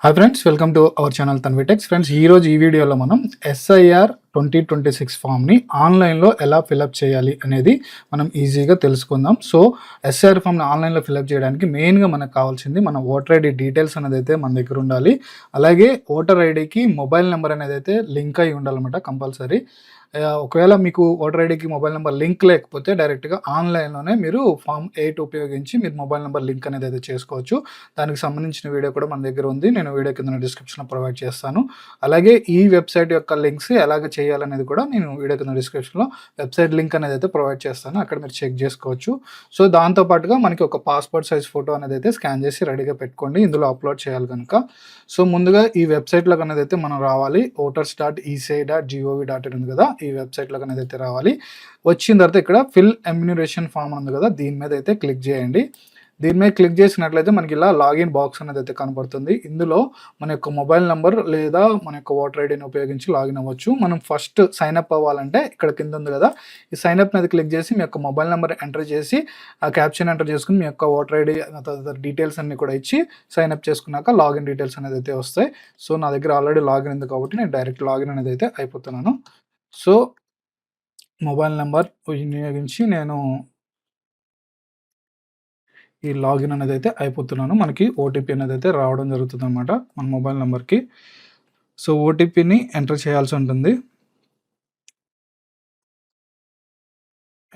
Hi friends, welcome to our channel తన్విటెక్స్. Friends, ఈరోజు ఈ వీడియోలో మనం ఎస్ఐఆర్ 2026 ఫామ్ని ఆన్లైన్లో ఎలా ఫిలప్ చేయాలి అనేది మనం ఈజీగా తెలుసుకుందాం. సో ఎస్ఐఆర్ ఫామ్ని ఆన్లైన్లో ఫిలప్ చేయడానికి మెయిన్గా మనకు కావాల్సింది మన ఓటర్ ఐడి డీటెయిల్స్ అనేది అయితే మన దగ్గర ఉండాలి. అలాగే ఓటర్ ఐడికి మొబైల్ నెంబర్ అనేది అయితే లింక్ అయి ఉండాలన్నమాట కంపల్సరీ. ఒకవేళ మీకు ఓటర్ ఐడికి మొబైల్ నెంబర్ లింక్ లేకపోతే డైరెక్ట్గా ఆన్లైన్లోనే మీరు ఫామ్ 8 ఉపయోగించి మీరు మొబైల్ నెంబర్ లింక్ అనేది అయితే చేసుకోవచ్చు. దానికి సంబంధించిన వీడియో కూడా మన దగ్గర ఉంది. నేను వీడియో కింద డిస్క్రిప్షన్లో ప్రొవైడ్ చేస్తాను. అలాగే ఈ వెబ్సైట్ యొక్క లింక్స్ ఎలాగ చేయాలనేది కూడా నేను వీడియో కింద డిస్క్రిప్షన్లో వెబ్సైట్ లింక్ అనేది అయితే ప్రొవైడ్ చేస్తాను. అక్కడ మీరు చెక్ చేసుకోవచ్చు. సో దాంతోపాటుగా మనకి ఒక పాస్పోర్ట్ సైజ్ ఫోటో అనేది అయితే స్కాన్ చేసి రెడీగా పెట్టుకోండి, ఇందులో అప్లోడ్ చేయాలి కనుక. సో ముందుగా ఈ వెబ్సైట్లోకి అనేది అయితే మనం రావాలి. voters.eci.gov.in ఉంది కదా, ఈ వెబ్సైట్లోకి అనేది అయితే రావాలి. వచ్చిన తర్వాత ఇక్కడ ఫిల్ ఎమ్యూనరేషన్ ఫామ్ ఉంది కదా, దీని మీద అయితే క్లిక్ చేయండి. దీని మీద క్లిక్ చేసినట్లయితే మనకి ఇలా లాగిన్ బాక్స్ అనేది అయితే కనపడుతుంది. ఇందులో మన యొక్క మొబైల్ నెంబర్ లేదా మన యొక్క ఓటర్ ఐడిని ఉపయోగించి లాగిన్ అవ్వచ్చు. మనం ఫస్ట్ సైన్అప్ అవ్వాలంటే ఇక్కడ కింద ఉంది కదా, ఈ సైన్అప్ మీద క్లిక్ చేసి మీ యొక్క మొబైల్ నెంబర్ ఎంటర్ చేసి ఆ క్యాప్షన్ ఎంటర్ చేసుకుని మీ యొక్క ఓటర్ ఐడి తదితర డీటెయిల్స్ అన్ని కూడా ఇచ్చి సైన్అప్ చేసుకున్నాక లాగిన్ డీటెయిల్స్ అనేది అయితే వస్తాయి. సో నా దగ్గర ఆల్రెడీ లాగిన్ ఉంది కాబట్టి నేను డైరెక్ట్ లాగిన్ అనేది అయితే అయిపోతున్నాను. సో మొబైల్ నెంబర్ వినియోగించి నేను ఈ లాగిన్ అనేది అయితే అయిపోతున్నాను. మనకి ఓటీపీ అనేది అయితే రావడం జరుగుతుంది అనమాట మన మొబైల్ నెంబర్కి. సో ఓటీపీని ఎంటర్ చేయాల్సి ఉంటుంది.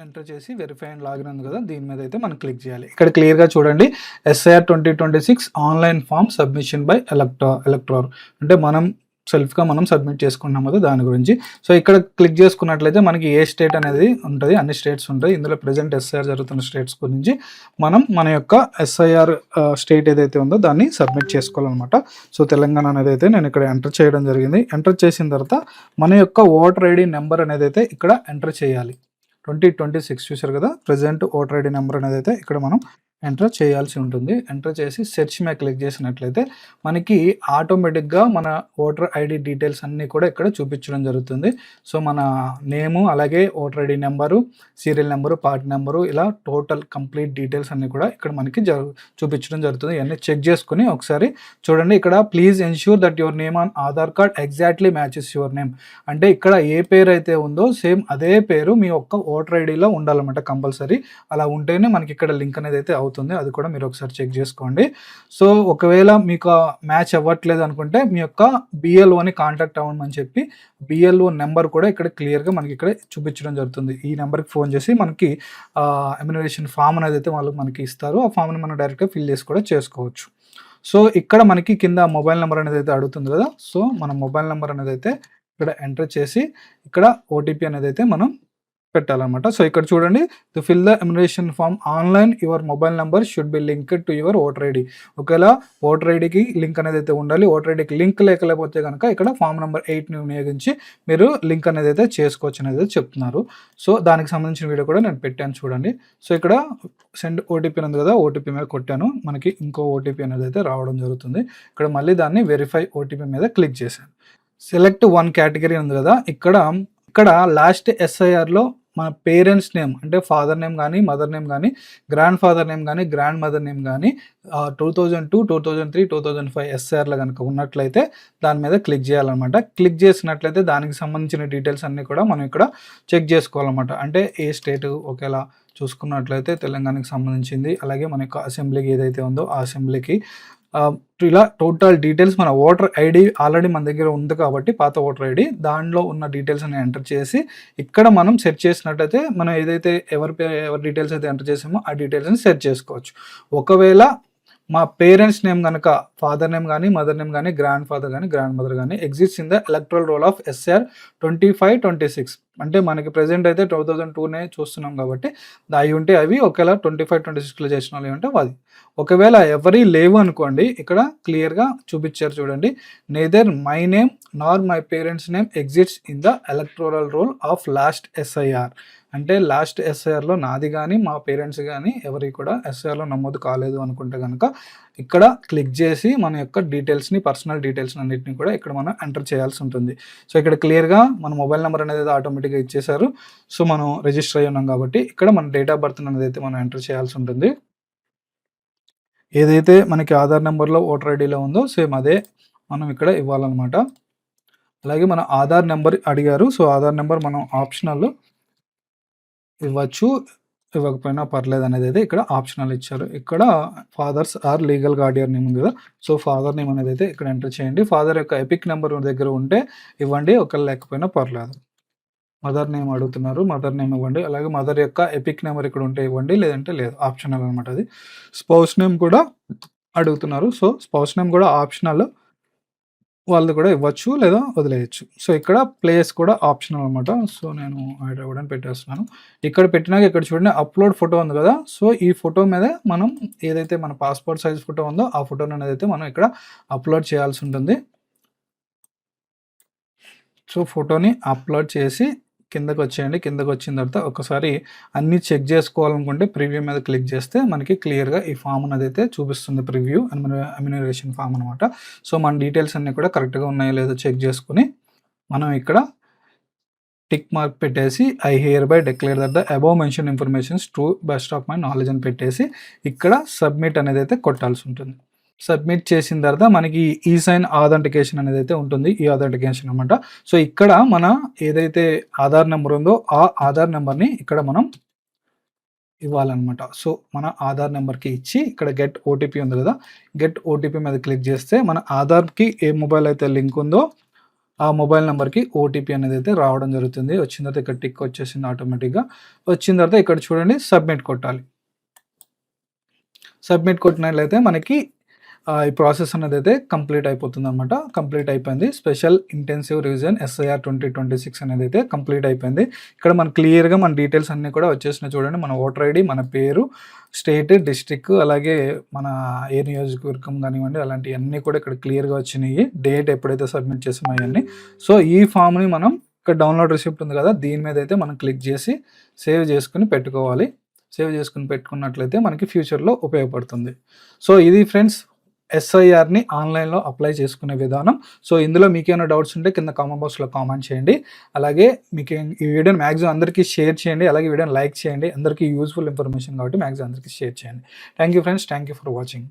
ఎంటర్ చేసి వెరిఫై అండ్ లాగిన్ ఉంది కదా, దీని మీద అయితే మనం క్లిక్ చేయాలి. ఇక్కడ క్లియర్గా చూడండి, SIR 2026 online form submission by elector అంటే మనం సెల్ఫ్గా మనం సబ్మిట్ చేసుకున్నాం కదా, దాని గురించి. సో ఇక్కడ క్లిక్ చేసుకున్నట్లయితే మనకి ఏ స్టేట్ అనేది ఉంటుంది, అన్ని స్టేట్స్ ఉంటాయి. ఇందులో ప్రజెంట్ ఎస్ఐఆర్ జరుగుతున్న స్టేట్స్ గురించి మనం మన యొక్క ఎస్ఐఆర్ స్టేట్ ఏదైతే ఉందో దాన్ని సబ్మిట్ చేసుకోవాలన్నమాట. సో తెలంగాణ అనేది అయితే నేను ఇక్కడ ఎంటర్ చేయడం జరిగింది. ఎంటర్ చేసిన తర్వాత మన యొక్క ఓటర్ ఐడి నెంబర్ అనేది అయితే ఇక్కడ ఎంటర్ చేయాలి. 2026 చూసారు కదా, ప్రజెంట్ ఓటర్ ఐడి నెంబర్ అనేది అయితే ఇక్కడ మనం ఎంటర్ చేయాల్సి ఉంటుంది. ఎంటర్ చేసి సెర్చ్ మీద క్లిక్ చేసినట్లయితే మనకి ఆటోమేటిక్గా మన ఓటర్ ఐడి డీటెయిల్స్ అన్నీ కూడా ఇక్కడ చూపించడం జరుగుతుంది. సో మన నేము, అలాగే voter ID number, serial number, party number, ఇలా టోటల్ కంప్లీట్ డీటెయిల్స్ అన్నీ కూడా ఇక్కడ మనకి చూపించడం జరుగుతుంది. ఇవన్నీ చెక్ చేసుకుని ఒకసారి చూడండి. ఇక్కడ please ensure that your name on Aadhaar card exactly matches your name అంటే ఇక్కడ ఏ పేరు అయితే ఉందో సేమ్ అదే పేరు మీ యొక్క ఓటర్ ఐడిలో ఉండాలన్నమాట కంపల్సరీ. అలా ఉంటేనే మనకి ఇక్కడ లింక్ అనేది అయితే అవుతుంది. అది కూడా మీరు ఒకసారి చెక్ చేసుకోండి. సో ఒకవేళ మీకు మ్యాచ్ అవ్వట్లేదు అనుకుంటే మీ యొక్క బిఎల్ఓని కాంటాక్ట్ అవ్వమని చెప్పి బిఎల్ఓ నెంబర్ కూడా ఇక్కడ క్లియర్గా మనకి ఇక్కడ చూపించడం జరుగుతుంది. ఈ నెంబర్కి ఫోన్ చేసి మనకి ఎమ్యూనరేషన్ ఫామ్ అనేది అయితే వాళ్ళు మనకి ఇస్తారు. ఆ ఫామ్ని మనం డైరెక్ట్గా ఫిల్ చేసి కూడా చేసుకోవచ్చు. సో ఇక్కడ మనకి కింద మొబైల్ నెంబర్ అనేది అయితే అడుగుతుంది కదా, సో మన మొబైల్ నెంబర్ అనేది అయితే ఇక్కడ ఎంటర్ చేసి ఇక్కడ ఓటీపీ అనేది అయితే మనం పెట్టాలన్నమాట. సో ఇక్కడ చూడండి, to fill the enumeration form online your mobile number should be linked to your voter ID. ఒకవేళ ఓటర్ ఐడికి లింక్ అనేది అయితే ఉండాలి. ఓటర్ ఐడికి లింక్ లేకపోతే కనుక ఇక్కడ ఫామ్ నెంబర్ 8ని వినియోగించి మీరు లింక్ అనేది అయితే చేసుకోవచ్చు అనేది చెప్తున్నారు. సో దానికి సంబంధించిన వీడియో కూడా నేను పెట్టాను చూడండి. సో ఇక్కడ సెండ్ ఓటీపీ ఉంది కదా, ఓటీపీ మీద కొట్టాను, మనకి ఇంకో ఓటీపీ అనేది అయితే రావడం జరుగుతుంది. ఇక్కడ మళ్ళీ దాన్ని వెరిఫై ఓటీపీ మీద క్లిక్ చేశాను. సెలెక్ట్ వన్ కేటగిరీ ఉంది కదా, ఇక్కడ లాస్ట్ ఎస్ఐఆర్లో మన పేరెంట్స్ నేమ్ అంటే ఫాదర్ నేమ్ కానీ, మదర్ నేమ్ కానీ, గ్రాండ్ ఫాదర్ నేమ్ కానీ, గ్రాండ్ మదర్ నేమ్ కానీ 2002, 2003, 2005 ఎస్ఆర్లో కనుక ఉన్నట్లయితే దాని మీద క్లిక్ చేయాలన్నమాట. క్లిక్ చేసినట్లయితే దానికి సంబంధించిన డీటెయిల్స్ అన్నీ కూడా మనం ఇక్కడ చెక్ చేసుకోవాలన్నమాట. అంటే ఏ స్టేట్ ఒకేలా చూసుకున్నట్లయితే తెలంగాణకి సంబంధించింది, అలాగే మన యొక్క అసెంబ్లీకి ఏదైతే ఉందో ఆ అసెంబ్లీకి, ఇలా టోటల్ డీటెయిల్స్ మన ఓటర్ ఐడి ఆల్రెడీ మన దగ్గర ఉంది కాబట్టి పాత ఓటర్ ఐడి దానిలో ఉన్న డీటెయిల్స్ అని ఎంటర్ చేసి ఇక్కడ మనం సెర్చ్ చేసినట్టయితే మనం ఏదైతే ఎవరి డీటెయిల్స్ అయితే ఎంటర్ చేసామో ఆ డీటెయిల్స్ని సెర్చ్ చేసుకోవచ్చు. ఒకవేళ మా పేరెంట్స్ నేమ్ కనుక ఫాదర్ నేమ్ కానీ, మదర్ నేమ్ కానీ, గ్రాండ్ ఫాదర్ కానీ, గ్రాండ్ మదర్ కానీ exist in the electoral roll of SR 25-26 అంటే మనకి ప్రెజెంట్ అయితే 2002నే చూస్తున్నాం కాబట్టి అవి ఉంటే అవి, ఒకవేళ 25-26లో చేసిన వాళ్ళు ఉంటే అది. ఒకవేళ ఎవరి లేవు అనుకోండి, ఇక్కడ క్లియర్గా చూపించారు చూడండి, neither my name Nar my parents name exits in the electoral roll of last SIR అంటే లాస్ట్ ఎస్ఐఆర్లో నాది కానీ మా పేరెంట్స్ కానీ ఎవరి కూడా ఎస్ఐఆర్లో నమోదు కాలేదు అనుకుంటే కనుక ఇక్కడ క్లిక్ చేసి మన యొక్క డీటెయిల్స్ని, పర్సనల్ డీటెయిల్స్ అన్నింటినీ కూడా ఇక్కడ మనం ఎంటర్ చేయాల్సి ఉంటుంది. సో ఇక్కడ క్లియర్గా మన మొబైల్ నెంబర్ అనేది ఆటోమేటిక్గా ఇచ్చేసారు. సో మనం రిజిస్టర్ అయ్యి ఉన్నాం కాబట్టి ఇక్కడ మన డేట్ ఆఫ్ బర్త్ అనేది అయితే మనం ఎంటర్ చేయాల్సి ఉంటుంది. ఏదైతే మనకి ఆధార్ నెంబర్‌లో, ఓటర్ ఐడీలో ఉందో సేమ్ అదే మనం ఇక్కడ ఇవ్వాలనమాట. అలాగే మన ఆధార్ నెంబర్ అడిగారు. సో, ఆధార్ నెంబర్ మనం ఆప్షనల్ ఇవ్వచ్చు. ఇవ్వకపోయినా పర్లేదనేదైతే ఇక్కడ ఆప్షనల్ ఇచ్చారు. ఇక్కడ father's or legal guardian name ఉంది కదా! సో, ఫాదర్ నేమ్ అనేదైతే ఇక్కడ ఎంటర్ చేయండి. ఫాదర్ యొక్క ఎపిక్ నెంబర్ దగ్గర ఉంటే ఇవ్వండి. ఒకవేళ లేకపోయినా పర్లేదు. మదర్ నేమ్ అడుగుతున్నారు. మదర్ నేమ్ ఇవ్వండి. అలాగే మదర్ యొక్క ఎపిక్ నెంబర్ ఇక్కడ ఉంటే ఇవ్వండి. లేదంటే లేదు. ఆప్షనల్ అనమాట అది. స్పౌస్ నేమ్ కూడా అడుగుతున్నారు. సో, స్పౌస్ నేమ్ కూడా ఆప్షనల్. వాళ్ళది కూడా ఇవ్వచ్చు లేదా వదిలేయొచ్చు. సో, ఇక్కడ ప్లేస్ కూడా ఆప్షనల్ అనమాట. సో, నేను హైదరాబాద్ అని పెట్టేస్తున్నాను. ఇక్కడ పెట్టినాక ఇక్కడ చూడండి అప్‌లోడ్ ఫోటో ఉంది కదా! సో, ఈ ఫోటో మీద మనం ఏదైతే మన పాస్‌పోర్ట్ సైజ్ ఫోటో ఉందో ఆ ఫోటోననేదైతే మనం ఇక్కడ అప్‌లోడ్ చేయాల్సి ఉంటుంది. సో, ఫోటోని అప్‌లోడ్ చేసి కిందకొచ్చేయండి. కిందకొచ్చిన తర్వాత ఒకసారి అన్నీ చెక్ జేసుకోవాలనుకుంటే ప్రివ్యూ మీద క్లిక్ చేస్తే మనకి క్లియర్‌గా ఈ ఫార్మ్ అనేదైతే చూపిస్తుంది. ప్రివ్యూ అమ్యునరేషన్ ఫార్మ్ అనమాట. సో, మన డీటెయిల్స్ అన్నీ కూడా కరెక్ట్‌గా ఉన్నాయో లేదో చెక్ చేసుకొని మనం ఇక్కడ టిక్ మార్క్ పెట్టేసి I here by declare that the above mention informations true best of my knowledge అని పెట్టేసి ఇక్కడ సబ్మిట్ అనేదైతే కొట్టాల్సి ఉంటుంది. సబ్మిట్ చేసిన తర్వాత మనకి ఈ సైన్ ఆథెంటికేషన్ అనేదైతే ఉంటుంది. ఈ ఆథెంటికేషన్ అనమాట. సో, ఇక్కడ మన ఏదైతే ఆధార్ నెంబర్ ఉందో ఆ ఆధార్ నెంబర్‌ని ఇక్కడ మనం ఇవ్వాలనమాట. సో, మన ఆధార్ నెంబర్‌కి ఇచ్చి ఇక్కడ గెట్ ఓటీపీ ఉంది కదా! గెట్ ఓటీపీ మీద క్లిక్ చేస్తే మన ఆధార్‌కి ఏ మొబైల్ అయితే లింక్ ఉందో ఆ మొబైల్ నంబర్‌కి ఓటీపీ అనేదైతే రావడం జరుగుతుంది. వచ్చిన తర్వాత ఇక్కడ టిక్ వచ్చేసింది ఆటోమేటిక్‌గా. వచ్చిన తర్వాత ఇక్కడ చూడండి సబ్మిట్ కొట్టాలి. సబ్మిట్ కొట్టినట్లయితే మనకి ఈ ప్రాసెస్ అనేదైతే కంప్లీట్ అయిపోతుందనమాట. కంప్లీట్ అయిపోయింది. స్పెషల్ ఇంటెన్సివ్ రివిజన్ ఎస్ఐఆర్ 2026 అనేదైతే కంప్లీట్ అయిపోయింది. ఇక్కడ మన క్లియర్‌గా మన డీటెయిల్స్ అన్నీ కూడా వచ్చేసినాయి చూడండి. మన ఓటర్ ఐడీ, మన పేరు, స్టేట్, డిస్ట్రిక్ట్ అలాగే మన ఏ నియోజకవర్గం కానివ్వండి అలాంటియన్నీ కూడా ఇక్కడ క్లియర్‌గా వచ్చినాయి. డేట్ ఎప్పుడైతే సబ్మిట్ చేసామో అయన్నీ. సో, ఈ ఫార్మ్‌ని మనం ఇక్కడ డౌన్‌లోడ్ రిసిప్ట్ ఉంది కదా! దీని మీద అయితే మనం క్లిక్ చేసి సేవ్ చేసుకొని పెట్టుకోవాలి. సేవ్ చేసుకొని పెట్టుకున్నట్లయితే మనకి ఫ్యూచర్‌లో ఉపయోగపడుతుంది. సో, ఇది ఫ్రెండ్స్ ఎస్ఐఆర్‌ని ఆన్‌లైన్‌లో అప్లై చేసుకునే విధానం. సో, ఇందులో మీకేమైనా డౌట్స్ ఉంటే కింద కామెంట్ బాక్స్‌లో కామెంట్ చేయండి. అలాగే మీకు ఈ వీడియోని మాక్సిమం అందరికీ షేర్ చేయండి. అలాగే వీడియోని లైక్ చేయండి. అందరికీ యూజ్‌ఫుల్ ఇన్ఫర్మేషన్ కాబట్టి మాక్సిమం అందరికీ షేర్ చేయండి. Thank you friends. Thank you for watching.